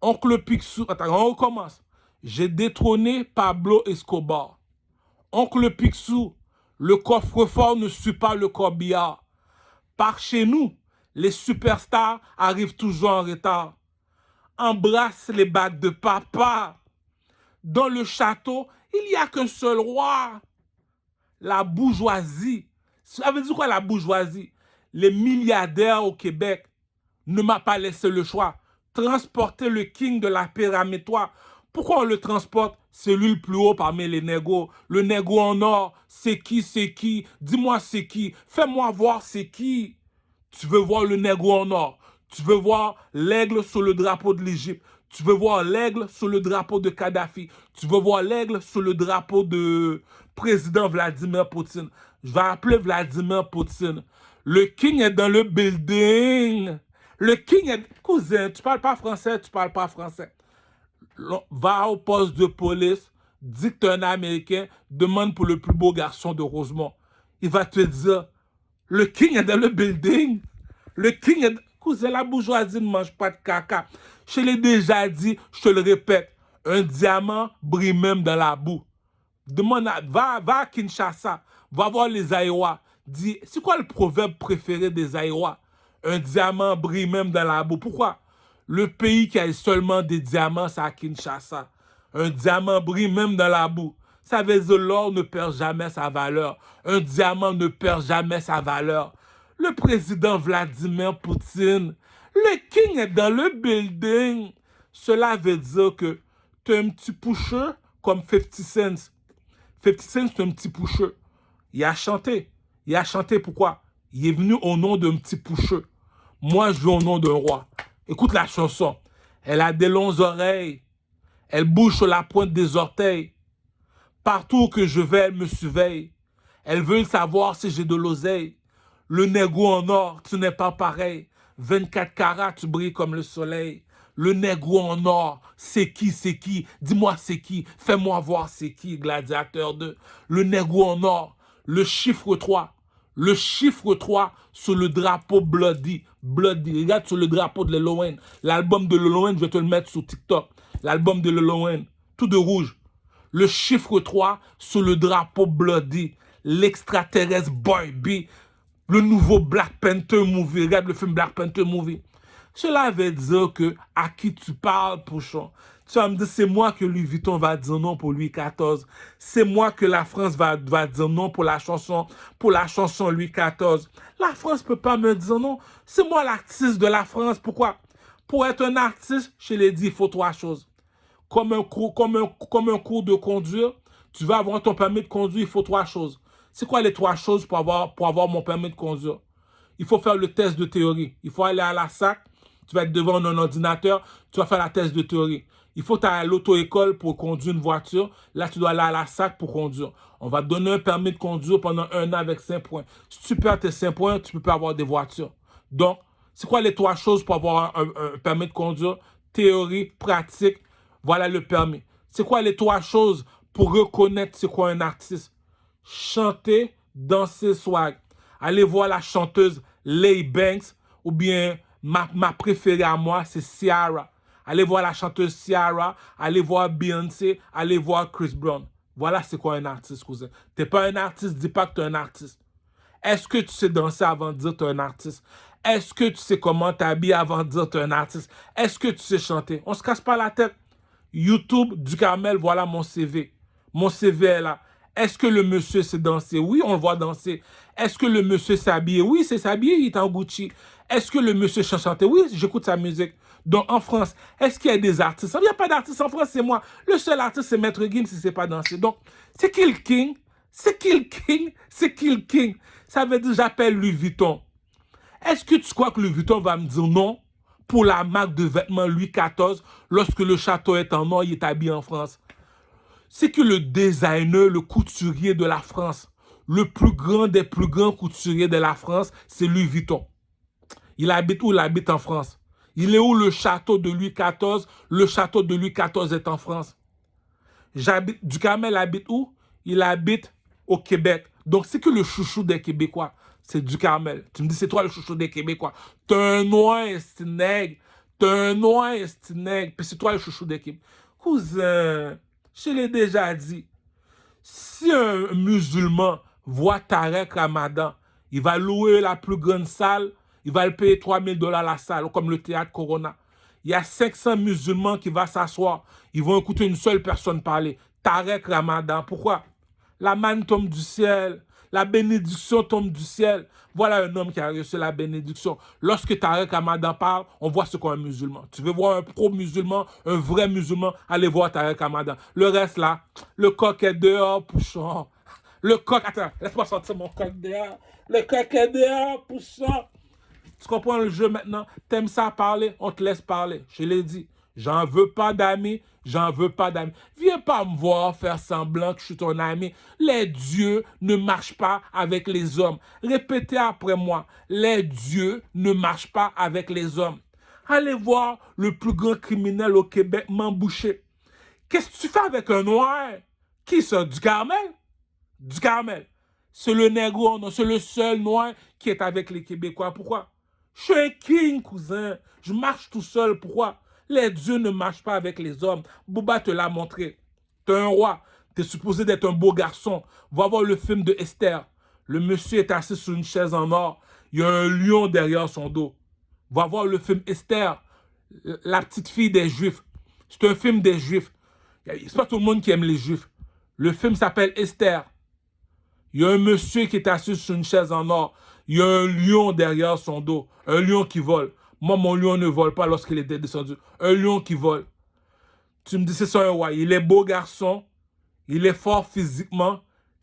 Oncle Picsou, attends, on recommence. J'ai détrôné Pablo Escobar. Oncle Picsou, le coffre-fort ne suit pas le corbillard. Par chez nous, les superstars arrivent toujours en retard. Embrasse les bagues de papa. Dans le château, il n'y a qu'un seul roi. La bourgeoisie. Ça veut dire quoi la bourgeoisie? Les milliardaires au Québec ne m'ont pas laissé le choix. Transporter le king de la pyramide 3. Pourquoi on le transporte? C'est lui le plus haut parmi les négos. Le négo en or, c'est qui, c'est qui? Dis-moi c'est qui. Fais-moi voir c'est qui. Tu veux voir le négo en or. Tu veux voir l'aigle sur le drapeau de l'Égypte. Tu veux voir l'aigle sur le drapeau de Kadhafi. Tu veux voir l'aigle sur le drapeau de président Vladimir Poutine. Je vais appeler Vladimir Poutine Le king est dans le building. Le king est... Cousin, tu parles pas français, tu parles pas français. Va au poste de police, dis que tu es un Américain, demande pour le plus beau garçon de Rosemont. Il va te dire, le king est dans le building. Le king est... Cousin, la bourgeoisie ne mange pas de caca. Je l'ai déjà dit, je te le répète, un diamant brille même dans la boue. Va à Kinshasa, va voir les Aïwa. Dis, c'est quoi le proverbe préféré des Aïwa? Un diamant brille même dans la boue. Pourquoi? Le pays qui a seulement des diamants, c'est à Kinshasa. Un diamant brille même dans la boue. Ça veut dire l'or ne perd jamais sa valeur. Un diamant ne perd jamais sa valeur. Le président Vladimir Poutine, le king est dans le building. Cela veut dire que tu es un petit pusher comme 50 Cent. 50 Cent, c'est un petit pusher. Il a chanté. Il a chanté pourquoi? Il est venu au nom d'un petit pusher. Moi, je viens au nom d'un roi. Écoute la chanson. Elle a des longues oreilles. Elle bouge sur la pointe des orteils. Partout que je vais, elle me surveille. Elle veut savoir si j'ai de l'oseille. Le négro en or, tu n'es pas pareil. 24 carats, tu brilles comme le soleil. Le négro en or, c'est qui, c'est qui? Dis-moi c'est qui? Fais-moi voir c'est qui, Gladiateur 2. Le négro en or, le chiffre 3. Le chiffre 3 sur le drapeau Bloody. Bloody. Regarde sur le drapeau de Lil Wayne. L'album de Lil Wayne, je vais te le mettre sur TikTok. L'album de Lil Wayne. Tout de rouge. Le chiffre 3 sur le drapeau Bloody. L'extraterrestre Boy B. Le nouveau Black Panther movie. Regarde le film Black Panther movie. Cela veut dire que à qui tu parles, Pouchon? Tu vas me dire, c'est moi que Louis Vuitton va dire non pour Louis XIV. C'est moi que la France va dire non pour la chanson Louis XIV. La France ne peut pas me dire non. C'est moi l'artiste de la France. Pourquoi? Pour être un artiste, je l'ai dit, il faut 3 choses. Comme un cours de conduire, tu vas avoir ton permis de conduire, il faut 3 choses. C'est quoi les 3 choses pour avoir mon permis de conduire? Il faut faire le test de théorie. Il faut aller à la SAC, tu vas être devant un ordinateur, tu vas faire la test de théorie. Il faut aller à l'auto-école pour conduire une voiture. Là, tu dois aller à la SAC pour conduire. On va te donner un permis de conduire pendant 1 an avec 5 points. Si tu perds tes 5 points, tu ne peux pas avoir des voitures. Donc, c'est quoi les 3 choses pour avoir un permis de conduire? Théorie, pratique, voilà le permis. C'est quoi les 3 choses pour reconnaître c'est quoi un artiste? Chanter, danser, swag. Allez voir la chanteuse Leigh Banks ou bien ma préférée à moi, c'est Ciara. Allez voir la chanteuse Ciara, allez voir Beyoncé, allez voir Chris Brown. Voilà c'est quoi un artiste, cousin. T'es pas un artiste, dis pas que t'es un artiste. Est-ce que tu sais danser avant de dire que t'es un artiste? Est-ce que tu sais comment t'habiller avant de dire que t'es un artiste? Est-ce que tu sais chanter? On se casse pas la tête. YouTube, Ducarmel, voilà mon CV. Mon CV est là. Est-ce que le monsieur sait danser? Oui, on le voit danser. Est-ce que le monsieur s'habille? Oui, c'est s'habiller, il est en Gucci. Est-ce que le monsieur chante chanter? Oui, j'écoute sa musique. Donc, en France, est-ce qu'il y a des artistes? Il n'y a pas d'artistes en France, c'est moi. Le seul artiste, c'est Maître Gims si c'est pas danser. Donc, c'est qui le king? C'est qui le king? C'est qui le king? Ça veut dire, j'appelle Louis Vuitton. Est-ce que tu crois que Louis Vuitton va me dire non pour la marque de vêtements Louis XIV lorsque le château est en or, il est habillé en France? C'est que le designer, le couturier de la France, le plus grand des plus grands couturiers de la France, c'est Louis Vuitton. Il habite où? Il habite en France. Il est où le château de Louis XIV? Le château de Louis XIV est en France. Ducarmel habite où? Il habite au Québec. Donc, c'est que le chouchou des Québécois, c'est Ducarmel. Tu me dis, c'est toi le chouchou des Québécois. T'es un noir, c'est nègre. T'es un noir, c'est nègre. Puis c'est toi le chouchou des Québécois. Cousin, je l'ai déjà dit. Si un musulman voit Tarek Ramadan, il va louer la plus grande salle, il va le payer 3000 $ la salle, comme le théâtre Corona. Il y a 500 musulmans qui vont s'asseoir, ils vont écouter une seule personne parler. Tarek Ramadan. Pourquoi? La manne tombe du ciel, la bénédiction tombe du ciel. Voilà un homme qui a reçu la bénédiction. Lorsque Tarek Ramadan parle, on voit ce qu'est un musulman. Tu veux voir un pro-musulman, un vrai musulman, allez voir Tarek Ramadan. Le reste là, le coq est dehors, Pouchon. Le coq, attends, laisse-moi sortir mon coq dehors. Le coq est dehors, Pouchon. Tu comprends le jeu maintenant? T'aimes ça parler? On te laisse parler. Je l'ai dit. J'en veux pas d'amis, J'en veux pas d'amis. Viens pas me voir faire semblant que je suis ton ami. Les dieux ne marchent pas avec les hommes. Répétez après moi. Les dieux ne marchent pas avec les hommes. Allez voir le plus grand criminel au Québec m'emboucher. Qu'est-ce que tu fais avec un noir? Qui ça? Du Carmel? Du Carmel. C'est le négro, non, c'est le seul noir qui est avec les Québécois. Pourquoi? Je suis un king, cousin. Je marche tout seul. Pourquoi? Les dieux ne marchent pas avec les hommes. Bouba te l'a montré. T'es un roi. T'es supposé d'être un beau garçon. Va voir le film de Esther. Le monsieur est assis sur une chaise en or. Il y a un lion derrière son dos. Va voir le film Esther. La petite fille des Juifs. C'est un film des Juifs. C'est pas tout le monde qui aime les Juifs. Le film s'appelle Esther. Il y a un monsieur qui est assis sur une chaise en or. Il y a un lion derrière son dos. Un lion qui vole. Moi, mon lion ne vole pas lorsqu'il était descendu. Un lion qui vole. Tu me dis, c'est ça un roi. Il est beau garçon. Il est fort physiquement.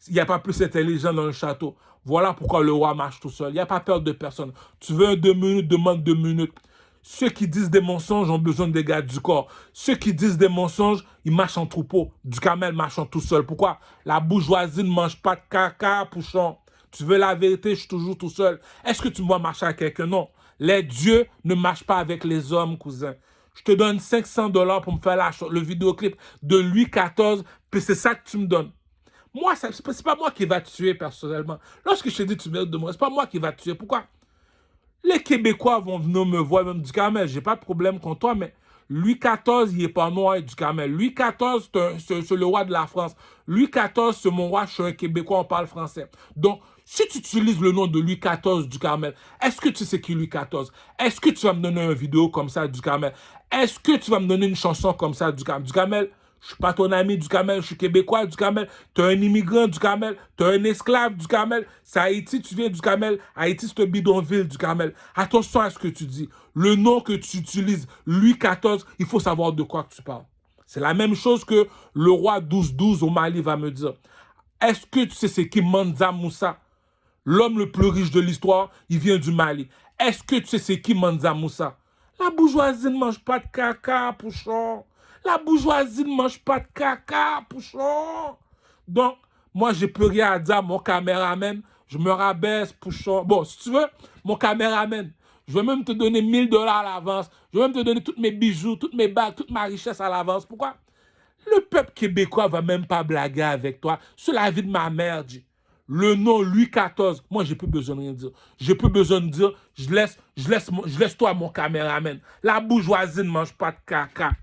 Il n'y a pas plus intelligent dans le château. Voilà pourquoi le roi marche tout seul. Il n'y a pas peur de personne. Tu veux un 2 minutes, demande 2 minutes. Ceux qui disent des mensonges ont besoin des gars du corps. Ceux qui disent des mensonges, ils marchent en troupeau. Du camel marchant tout seul. Pourquoi? La bourgeoisie ne mange pas de caca, pouchon. Tu veux la vérité, je suis toujours tout seul. Est-ce que tu me vois marcher avec quelqu'un? Non. Les dieux ne marchent pas avec les hommes, cousin. Je te donne 500 $ pour me faire le vidéoclip de Louis XIV, puis c'est ça que tu me donnes. Moi, c'est pas moi qui va te tuer personnellement. Lorsque je te dis tu mérites de moi, c'est pas moi qui va te tuer. Pourquoi? Les Québécois vont venir me voir, même du Carmel. J'ai pas de problème contre toi, mais Louis XIV, il n'est pas noir du Carmel. Louis XIV, c'est le roi de la France. Louis XIV, c'est mon roi, je suis un Québécois, on parle français. Donc, si tu utilises le nom de Louis XIV du Carmel, est-ce que tu sais qui est Louis XIV? Est-ce que tu vas me donner une vidéo comme ça du Carmel? Est-ce que tu vas me donner une chanson comme ça du Carmel? Du Carmel, je suis pas ton ami du Carmel, je suis Québécois du Carmel. Tu es un immigrant du Carmel, tu es un esclave du Carmel. C'est Haïti, tu viens du Carmel. Haïti, c'est un bidonville du Carmel. Attention à ce que tu dis. Le nom que tu utilises, Louis XIV, il faut savoir de quoi tu parles. C'est la même chose que le roi 12-12 au Mali va me dire. Est-ce que tu sais c'est qui Mansa Moussa? L'homme le plus riche de l'histoire, il vient du Mali. Est-ce que tu sais c'est qui Mansa Moussa? La bourgeoisie ne mange pas de caca, pouchon. La bourgeoisie ne mange pas de caca, pouchon. Donc, moi, j'ai plus rien à dire à mon caméraman. Je me rabaisse, pouchon. Bon, si tu veux, mon caméraman, je vais même te donner 1000 $ à l'avance. Je vais même te donner tous mes bijoux, toutes mes bagues, toute ma richesse à l'avance. Pourquoi? Le peuple québécois va même pas blaguer avec toi. C'est la vie de ma mère, dit. Le nom Louis XIV, moi, j'ai plus besoin de rien dire. J'ai plus besoin de dire, je laisse toi mon caméraman. La bourgeoisie ne mange pas de caca.